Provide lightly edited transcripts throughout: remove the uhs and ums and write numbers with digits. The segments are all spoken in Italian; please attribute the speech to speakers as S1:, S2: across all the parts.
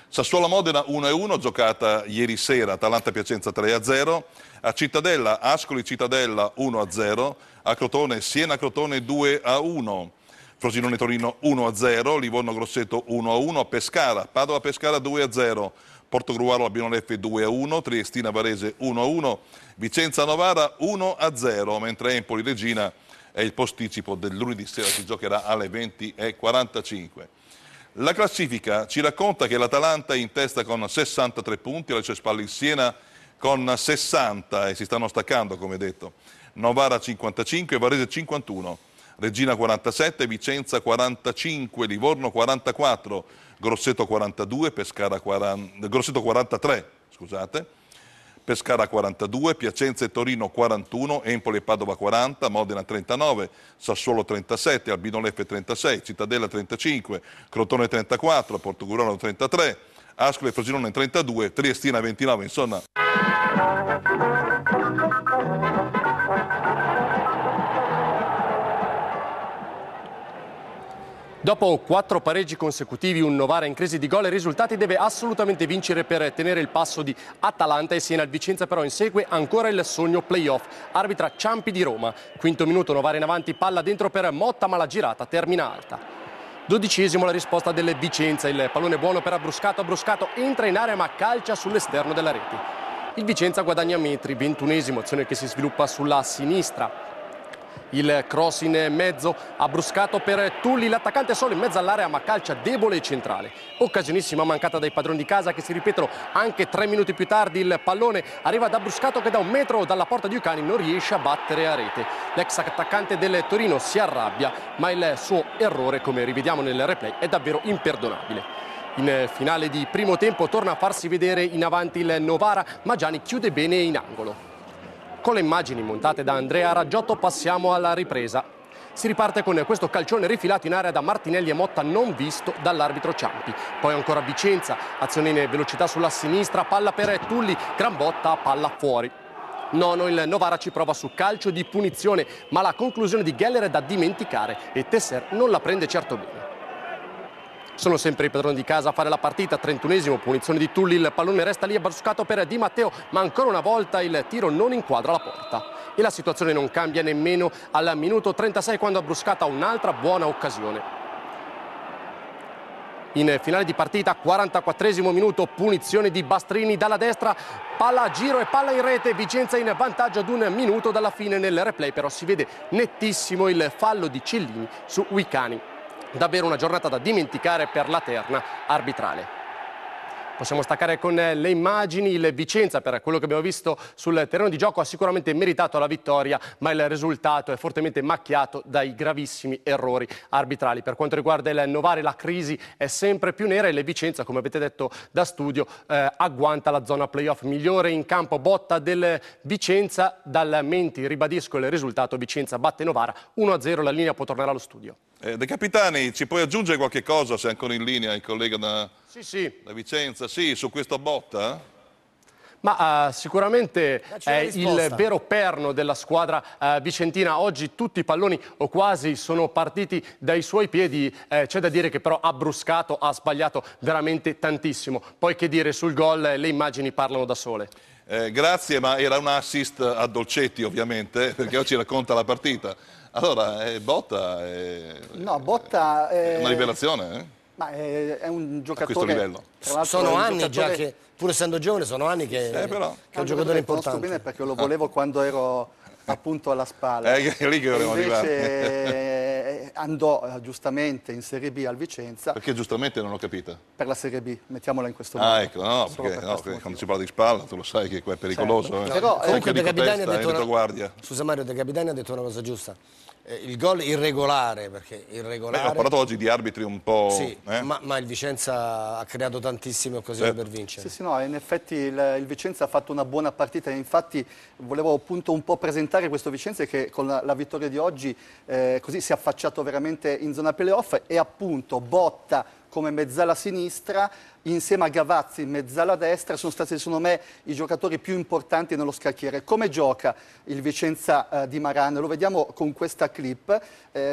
S1: Sassuolo-Modena 1-1, giocata ieri sera, Atalanta-Piacenza 3-0, a Cittadella, Ascoli-Cittadella 1-0, a Crotone, Siena-Crotone 2-1, Frosinone-Torino 1-0, Livorno-Grosseto 1-1, a Pescara, Padova-Pescara 2-0, Portogruaro-Albino-Leffe 2-1, Triestina-Varese 1-1, Vicenza-Novara 1-0, mentre Empoli-Regina è il posticipo del lunedì sera, si giocherà alle 20:45. La classifica ci racconta che l'Atalanta è in testa con 63 punti, alle sue spalle il Siena con 60 e si stanno staccando come detto, Novara 55, Varese 51, Regina 47, Vicenza 45, Livorno 44, Grosseto 42, Grosseto 43, scusate, Pescara 42, Piacenza e Torino 41, Empoli e Padova 40, Modena 39, Sassuolo 37, Albino Leffe 36, Cittadella 35, Crotone 34, Portogruaro 33, Ascoli e Frosinone 32, Triestina 29, insomma.
S2: Dopo 4 pareggi consecutivi, un Novara in crisi di gol e risultati deve assolutamente vincere per tenere il passo di Atalanta e Siena. Il Vicenza però insegue ancora il sogno playoff. Arbitra Ciampi di Roma. Quinto minuto, Novara in avanti, palla dentro per Motta ma la girata termina alta. 12esimo la risposta del Vicenza, il pallone buono per Bruscato entra in area ma calcia sull'esterno della rete. Il Vicenza guadagna metri, 21esimo, azione che si sviluppa sulla sinistra. Il cross in mezzo, Bruscato per Tulli, l'attaccante solo in mezzo all'area ma calcia debole e centrale. Occasionissima mancata dai padroni di casa che si ripetono anche 3 minuti più tardi. Il pallone arriva da Bruscato che da 1 metro dalla porta di Ucani non riesce a battere a rete. L'ex attaccante del Torino si arrabbia ma il suo errore, come rivediamo nel replay, è davvero imperdonabile. In finale di primo tempo torna a farsi vedere in avanti il Novara ma Gianni chiude bene in angolo. Con le immagini montate da Andrea Raggiotto passiamo alla ripresa. Si riparte con questo calcione rifilato in area da Martinelli e Motta non visto dall'arbitro Ciampi. Poi ancora Vicenza, azione in velocità sulla sinistra, palla per Tulli, gran botta, palla fuori. Nono, il Novara ci prova su calcio di punizione, ma la conclusione di Geller è da dimenticare e Tesser non la prende certo bene. Sono sempre i padroni di casa a fare la partita, 31esimo, punizione di Tulli, il pallone resta lì Bruscato per Di Matteo, ma ancora una volta il tiro non inquadra la porta. E la situazione non cambia nemmeno al minuto 36 quando Bruscato ha un'altra buona occasione. In finale di partita, 44esimo minuto, punizione di Bastrini dalla destra, palla a giro e palla in rete, Vicenza in vantaggio ad 1 minuto dalla fine. Nel replay però si vede nettissimo il fallo di Cellini su Uicani. Davvero una giornata da dimenticare per la terna arbitrale. Possiamo staccare con le immagini. Il Vicenza, per quello che abbiamo visto sul terreno di gioco, ha sicuramente meritato la vittoria, ma il risultato è fortemente macchiato dai gravissimi errori arbitrali. Per quanto riguarda il Novara, la crisi è sempre più nera e il Vicenza, come avete detto da studio, agguanta la zona playoff. Migliore in campo botta del Vicenza, dal Menti ribadisco il risultato, Vicenza batte Novara 1-0, la linea può tornare allo studio.
S1: De Capitani, ci puoi aggiungere qualche cosa, se è ancora in linea il collega da Vicenza? Sì, su questa botta?
S2: Ma sicuramente è il vero perno della squadra vicentina. Oggi tutti i palloni o quasi sono partiti dai suoi piedi. C'è da dire che però Bruscato ha sbagliato veramente tantissimo. Poi che dire sul gol, le immagini parlano da sole.
S1: Grazie, ma era un assist a Dolcetti ovviamente, perché oggi racconta la partita. Allora, Botta è una rivelazione,
S3: Ma è un giocatore...
S1: A questo livello.
S4: Sono anni già che, pur essendo giovane, sono anni che è un giocatore importante.
S3: Lo conosco bene perché lo volevo quando ero appunto alla Spalla.
S1: È lì che volevo
S3: arrivare. Andò giustamente in Serie B al Vicenza.
S1: Perché giustamente non ho capito?
S3: Per la Serie B, mettiamola in questo modo.
S1: Ah, ecco, perché quando si parla di Spalla tu lo sai che qua è pericoloso.
S3: Però,
S4: comunque De Capitani Scusa Mario, De Capitani ha detto una cosa giusta. Il gol irregolare, perché irregolare...
S1: ho parlato oggi di arbitri un po'...
S4: Sì, ma il Vicenza ha creato tantissime occasioni per vincere.
S3: Sì, no, in effetti il Vicenza ha fatto una buona partita, infatti volevo appunto un po' presentare questo Vicenza che con la vittoria di oggi così si è affacciato veramente in zona playoff e appunto Botta come mezzala sinistra insieme a Gavazzi in mezzala destra sono stati secondo me i giocatori più importanti nello scacchiere. Come gioca il Vicenza di Maran? Lo vediamo con questa clip,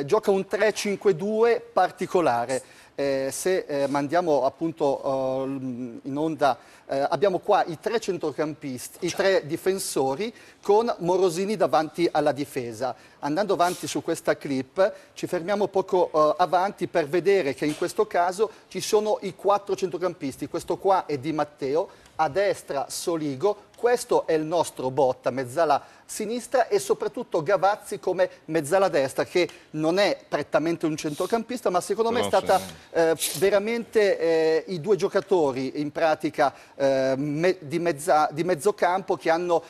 S3: gioca un 3-5-2 particolare. se mandiamo appunto in onda, abbiamo qua i 3 centrocampisti, i 3 difensori con Morosini davanti alla difesa. Andando avanti su questa clip ci fermiamo poco avanti per vedere che in questo caso ci sono i 4 centrocampisti. Questo qua è Di Matteo, a destra Soligo, questo è il nostro Botta, mezzala sinistra, e soprattutto Gavazzi come mezzala destra, che non è prettamente un centrocampista, ma secondo me è stata veramente i 2 giocatori in pratica di mezzocampo che hanno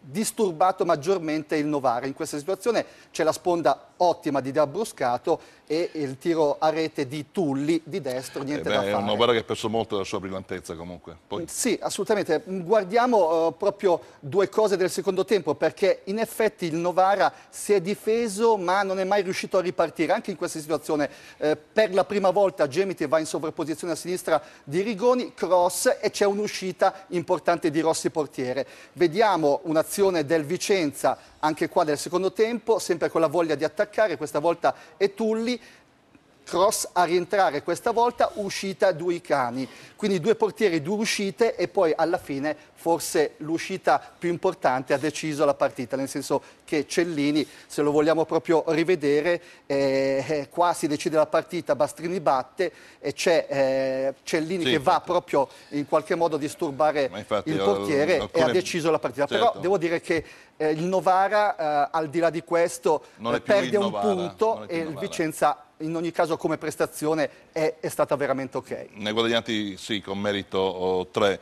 S3: disturbato maggiormente il Novara. In questa situazione c'è la sponda ottima di Bruscato e il tiro a rete di Tulli di destro, niente da fare.
S1: È un Novara che ha perso molto della sua brillantezza comunque. Poi...
S3: Sì, assolutamente. Guardiamo proprio 2 cose del secondo tempo, perché in effetti il Novara si è difeso ma non è mai riuscito a ripartire. Anche in questa situazione per la prima volta Gemiti va in sovrapposizione a sinistra di Rigoni, cross, e c'è un'uscita importante di Rossi portiere. Vediamo un'azione del Vicenza anche qua del secondo tempo, sempre con la voglia di attaccare, questa volta è Tulli, cross a rientrare, questa volta uscita Duicani, quindi 2 portieri, 2 uscite, e poi alla fine forse l'uscita più importante ha deciso la partita, nel senso che Cellini, se lo vogliamo proprio rivedere, qua si decide la partita, Bastrini batte e c'è Cellini che va proprio in qualche modo a disturbare il portiere e ha deciso la partita. Certo. Però devo dire che il Novara, al di là di questo, perde un punto e il Vicenza in ogni caso come prestazione è stata veramente ok.
S1: Ne guadagnati sì, con merito 3.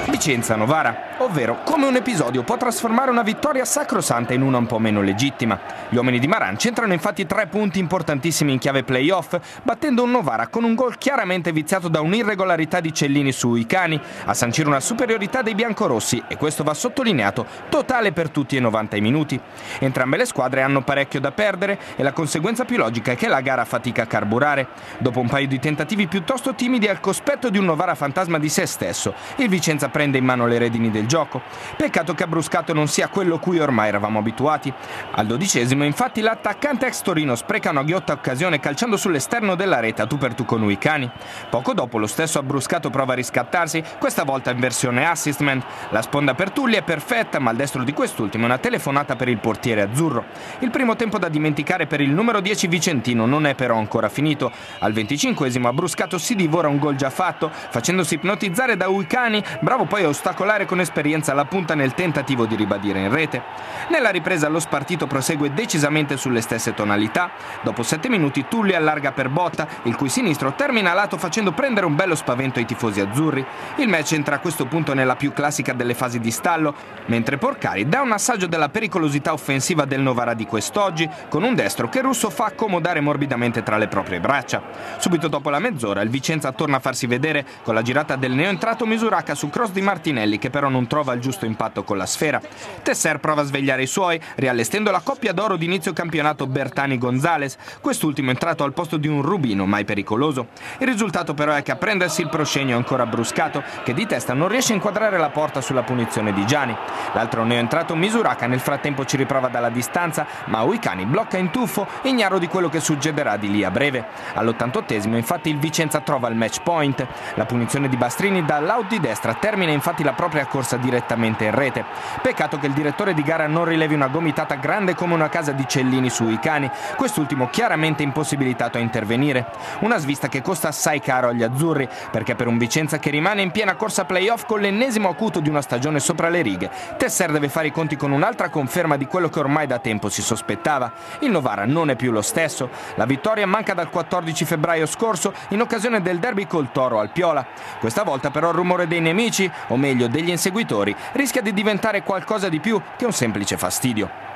S5: Vicenza-Novara, ovvero come un episodio può trasformare una vittoria sacrosanta in una un po' meno legittima. Gli uomini di Maran centrano infatti 3 punti importantissimi in chiave playoff, battendo un Novara con un gol chiaramente viziato da un'irregolarità di Cellini su Icani, a sancire una superiorità dei biancorossi, e questo va sottolineato, totale per tutti i 90 minuti. Entrambe le squadre hanno parecchio da perdere e la conseguenza più logica è che la gara fatica a carburare. Dopo un paio di tentativi piuttosto timidi al cospetto di un Novara fantasma di se stesso, il Vicenza prende in mano le redini del gioco. Peccato che Bruscato non sia quello cui ormai eravamo abituati. Al 12esimo infatti l'attaccante ex Torino spreca una ghiotta occasione calciando sull'esterno della rete a tu per tu con Uicani. Poco dopo lo stesso Abbruscato prova a riscattarsi, questa volta in versione assist man. La sponda per Tulli è perfetta, ma al destro di quest'ultimo è una telefonata per il portiere azzurro. Il primo tempo da dimenticare per il numero 10 vicentino non è però ancora finito. Al 25esimo Abbruscato si divora un gol già fatto, facendosi ipnotizzare da Uicani, bravo poi a ostacolare con esperienza la punta nel tentativo di ribadire in rete. Nella ripresa lo spartito prosegue decisamente sulle stesse tonalità. Dopo 7 minuti Tulli allarga per Botta, il cui sinistro termina a lato facendo prendere un bello spavento ai tifosi azzurri. Il match entra a questo punto nella più classica delle fasi di stallo, mentre Porcari dà un assaggio della pericolosità offensiva del Novara di quest'oggi, con un destro che Russo fa accomodare morbidamente tra le proprie braccia. Subito dopo la mezz'ora il Vicenza torna a farsi vedere con la girata del neoentrato Misuracca su cross di Martinelli, che però non trova il giusto impatto con la sfera. Tesser prova a svegliare i suoi, riallestendo la coppia d'oro di inizio campionato Bertani-Gonzales, quest'ultimo entrato al posto di un Rubino mai pericoloso. Il risultato però è che a prendersi il proscenio è ancora Bruscato, che di testa non riesce a inquadrare la porta sulla punizione di Gianni. L'altro neoentrato Misuracca nel frattempo ci riprova dalla distanza, ma Uicani blocca in tuffo, ignaro di quello che succederà di lì a breve. All'88esimo infatti il Vicenza trova il match point. La punizione di Bastrini dall'out di destra termina infatti la propria corsa direttamente in rete. Peccato che il direttore di gara non rilevi una gomitata grande come una casa di Cellini su Icani, quest'ultimo chiaramente impossibilitato a intervenire. Una svista che costa assai caro agli azzurri, perché per un Vicenza che rimane in piena corsa playoff con l'ennesimo acuto di una stagione sopra le righe, Tesser deve fare i conti con un'altra conferma di quello che ormai da tempo si sospettava. Il Novara non è più lo stesso. La vittoria manca dal 14 febbraio scorso in occasione del derby col Toro al Piola. Questa volta però il rumore dei nemici, o meglio degli inseguitori, rischia di diventare qualcosa di più che un semplice fastidio.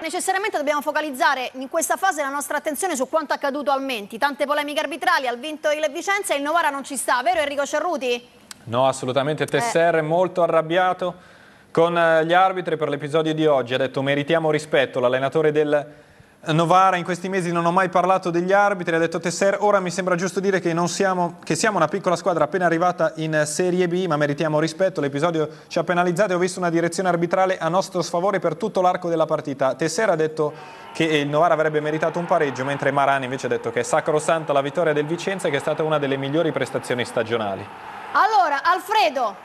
S6: Necessariamente dobbiamo focalizzare in questa fase la nostra attenzione su quanto accaduto al Menti. Tante polemiche arbitrali, ha vinto il Vicenza e il Novara non ci sta, vero Enrico Cerruti?
S7: No, assolutamente. Tesser è molto arrabbiato con gli arbitri per l'episodio di oggi. Ha detto meritiamo rispetto. L'allenatore del Novara in questi mesi non ho mai parlato degli arbitri, ha detto Tesser. Ora mi sembra giusto dire che siamo una piccola squadra appena arrivata in Serie B, ma meritiamo rispetto. L'episodio ci ha penalizzato e ho visto una direzione arbitrale a nostro sfavore per tutto l'arco della partita. Tesser ha detto che il Novara avrebbe meritato un pareggio, mentre Maran invece ha detto che è sacrosanta la vittoria del Vicenza e che è stata una delle migliori prestazioni stagionali.
S6: Allora, Alfredo,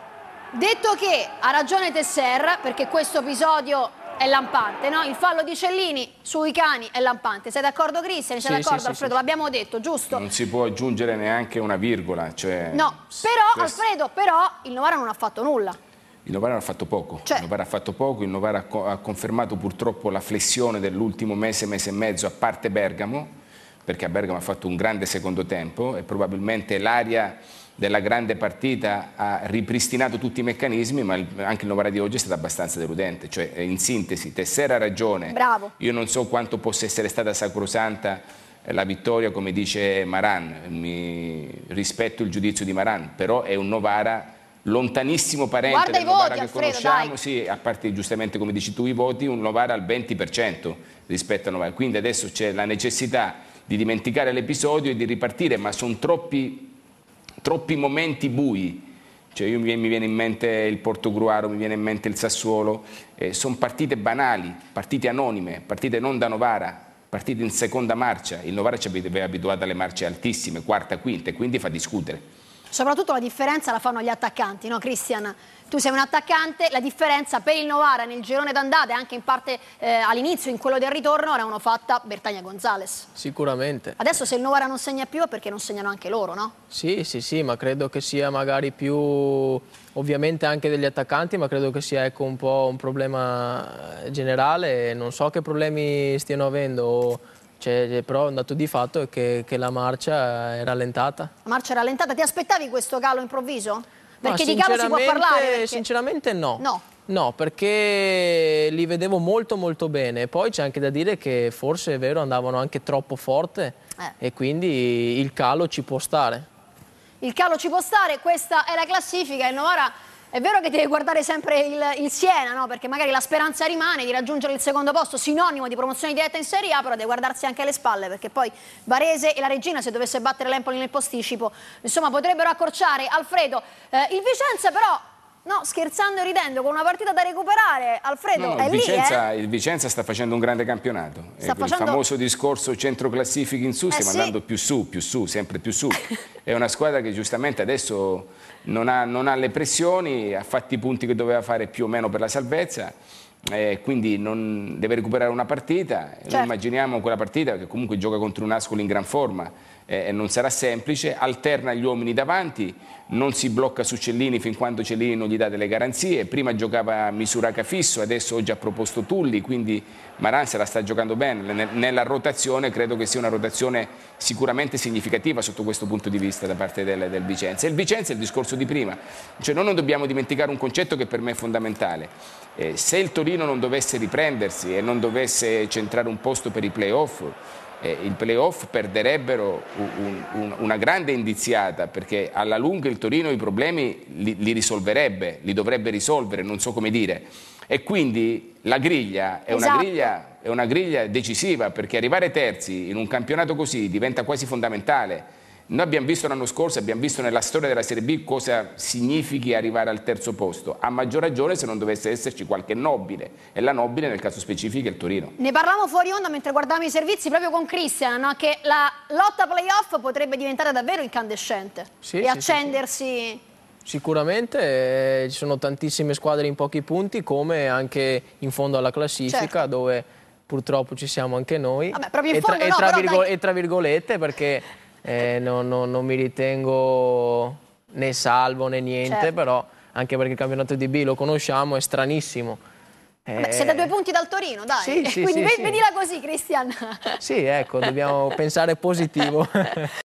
S6: detto che ha ragione Tesser, perché questo episodio è lampante, no? Il fallo di Cellini sui cani è lampante. Sei d'accordo, Cristian? Sei d'accordo, Alfredo?
S8: Sì.
S6: L'abbiamo detto, giusto?
S8: Non si può aggiungere neanche una virgola. Cioè,
S6: no, però, Alfredo, il Novara non ha fatto nulla.
S8: Il Novara ha fatto poco. Il Novara ha fatto poco, il Novara ha confermato purtroppo la flessione dell'ultimo mese e mezzo, a parte Bergamo, perché a Bergamo ha fatto un grande secondo tempo e probabilmente l'aria della grande partita ha ripristinato tutti i meccanismi, ma anche il Novara di oggi è stato abbastanza deludente. Cioè, in sintesi, Tesser ha ragione.
S6: Bravo.
S8: Io non so quanto possa essere stata sacrosanta la vittoria, come dice Maran, rispetto il giudizio di Maran, però è un Novara lontanissimo parente
S6: Guarda
S8: del Novara
S6: voti,
S8: che
S6: Alfredo,
S8: conosciamo,
S6: dai.
S8: sì, a parte giustamente come dici tu i voti, un Novara al 20% rispetto a Novara. Quindi adesso c'è la necessità di dimenticare l'episodio e di ripartire, ma sono troppi momenti bui. Cioè mi viene in mente il Portogruaro, mi viene in mente il Sassuolo, sono partite banali, partite anonime, partite non da Novara, partite in seconda marcia. Il Novara ci aveva abituato alle marce altissime, quarta, quinta, e quindi fa discutere.
S6: Soprattutto la differenza la fanno gli attaccanti, no Cristian? Tu sei un attaccante, la differenza per il Novara nel girone d'andata e anche in parte all'inizio, in quello del ritorno, l'avevano fatta Bertagna Gonzalez.
S9: Sicuramente.
S6: Adesso se il Novara non segna più è perché non segnano anche loro, no?
S9: Sì, ma credo che sia magari più, ovviamente anche degli attaccanti, ma credo che sia, ecco, un po' un problema generale. Non so che problemi stiano avendo. Però un dato di fatto è che la marcia è rallentata.
S6: La marcia è rallentata. Ti aspettavi questo calo improvviso? Perché di calo si può parlare? Perché...
S9: Sinceramente no. No, perché li vedevo molto bene. Poi c'è anche da dire che forse è vero, andavano anche troppo forte e quindi il calo ci può stare.
S6: Il calo ci può stare, questa è la classifica. Il Novara è vero che deve guardare sempre il Siena, no? Perché magari la speranza rimane di raggiungere il secondo posto, sinonimo di promozione diretta in Serie A, però deve guardarsi anche alle spalle, perché poi Varese e la Reggina, se dovesse battere l'Empoli nel posticipo, insomma, potrebbero accorciare. Alfredo, il Vicenza però, no, scherzando e ridendo, con una partita da recuperare, Alfredo, è lì,
S8: Il Vicenza sta facendo un grande campionato. Il famoso discorso centro classifica in su, stiamo andando più su, sempre più su. È una squadra che giustamente adesso non ha le pressioni, ha fatto i punti che doveva fare più o meno per la salvezza, quindi deve recuperare una partita. Noi immaginiamo quella partita che comunque gioca contro un Ascoli in gran forma. Non sarà semplice, alterna gli uomini davanti, non si blocca su Cellini fin quando Cellini non gli dà delle garanzie. Prima giocava Misuraka fisso, adesso oggi ha proposto Tulli, quindi Maran se la sta giocando bene. Nella rotazione credo che sia una rotazione sicuramente significativa sotto questo punto di vista da parte del Vicenza. E il Vicenza è il discorso di prima, cioè noi non dobbiamo dimenticare un concetto che per me è fondamentale. Se il Torino non dovesse riprendersi e non dovesse centrare un posto per i play-off, il play-off perderebbero una grande indiziata, perché alla lunga il Torino i problemi li risolverebbe, li dovrebbe risolvere, non so come dire. E quindi la griglia è una griglia decisiva, perché arrivare terzi in un campionato così diventa quasi fondamentale. Noi abbiamo visto l'anno scorso, abbiamo visto nella storia della Serie B cosa significhi arrivare al terzo posto, a maggior ragione se non dovesse esserci qualche nobile, e la nobile nel caso specifico è il Torino.
S6: Ne parlavamo fuori onda mentre guardavamo i servizi proprio con Cristian, no? Che la lotta playoff potrebbe diventare davvero incandescente e accendersi.
S9: Sicuramente ci sono tantissime squadre in pochi punti, come anche in fondo alla classifica, dove purtroppo ci siamo anche noi.
S6: Vabbè, proprio in fondo
S9: e tra virgolette, perché non mi ritengo né salvo né niente, però anche perché il campionato di B lo conosciamo, è stranissimo.
S6: Siete a 2 punti dal Torino, dai.
S9: Sì,
S6: quindi vedila così, Cristian.
S9: Sì, ecco, dobbiamo pensare positivo.